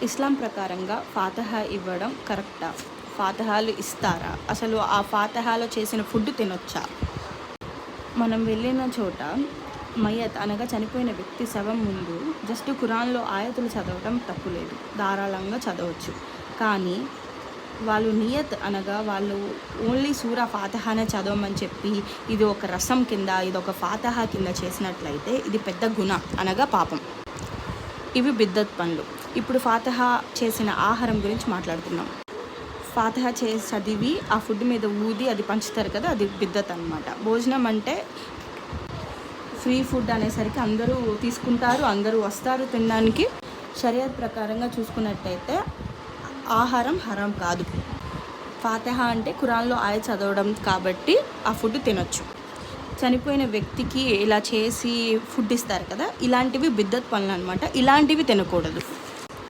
ఇస్లాం ప్రకారంగా ఫాతిహా ఇవ్వడం కరెక్టా? ఫాతిహాలు ఇస్తారా? అసలు ఆ ఫాతిహాలో చేసిన ఫుడ్ తినొచ్చా? మనం వెళ్ళిన చోట మయ్యత్ అనగా చనిపోయిన వ్యక్తి శవం ముందు జస్ట్ ఖురాన్లో ఆయతులు చదవడం తప్పులేదు, ధారాళంగా చదవచ్చు. కానీ వాళ్ళు నియత్ అనగా వాళ్ళు ఓన్లీ సూరా ఫాతిహానే చదవమని చెప్పి ఇది ఒక రసం కింద, ఇది ఒక ఫాతిహా కింద చేసినట్లయితే ఇది పెద్ద గునాహ్ అనగా పాపం. ఇవి బిద్దత్ పనులు. ఇప్పుడు ఫాతిహా చేసిన ఆహారం గురించి మాట్లాడుతున్నాం. ఫాతిహా చేసి చదివి ఆ ఫుడ్ మీద ఊది అది పంచుతారు కదా, అది బిద్దత్ అనమాట. భోజనం అంటే ఫ్రీ ఫుడ్ అనేసరికి అందరూ తీసుకుంటారు, అందరూ వస్తారు తినడానికి. షరియత్ ప్రకారంగా చూసుకున్నట్టయితే ఆహారం హరాం కాదు. ఫాతిహా అంటే ఖురాన్లో ఆయత్ చదవడం కాబట్టి ఆ ఫుడ్ తినొచ్చు. చనిపోయిన వ్యక్తికి ఇలా చేసి ఫుడ్ ఇస్తారు కదా, ఇలాంటివి బిద్దత్ పనులు అనమాట. ఇలాంటివి తినకూడదు.